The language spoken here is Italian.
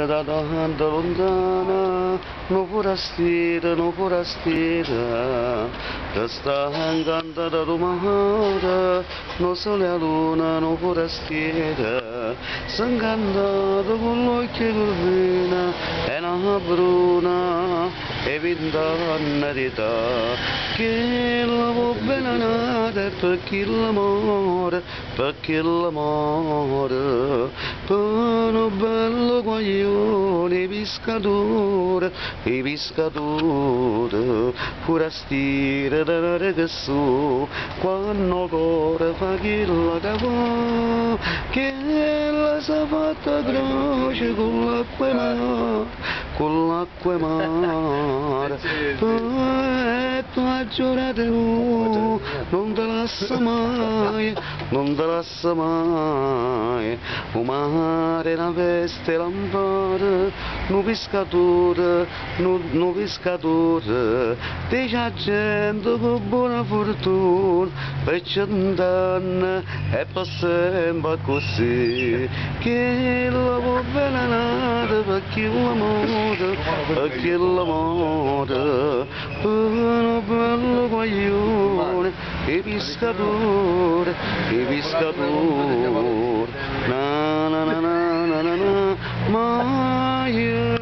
da lontana, no forastiera, che sta cantando da domata, no sole a luna, no forastiera, s'incantato con l'occhio curvina, e una bruna, e vent'anni di età, che la può bene nata, perché l'amore, per un bello guaglione, i pescatori, forastiere da ragazzo, quando cuore fa chi la cavò, che la sa fatta croce con l'acqua e mare, e tu hai giurato non te lascia mai, o mare è una veste lampare, no pescatore, dice gente con buona fortuna, per 100 anni e per sempre così, che la può bene nata perché l'amore, per un bello guaglione, i pescatori, na na na na na na na, ma io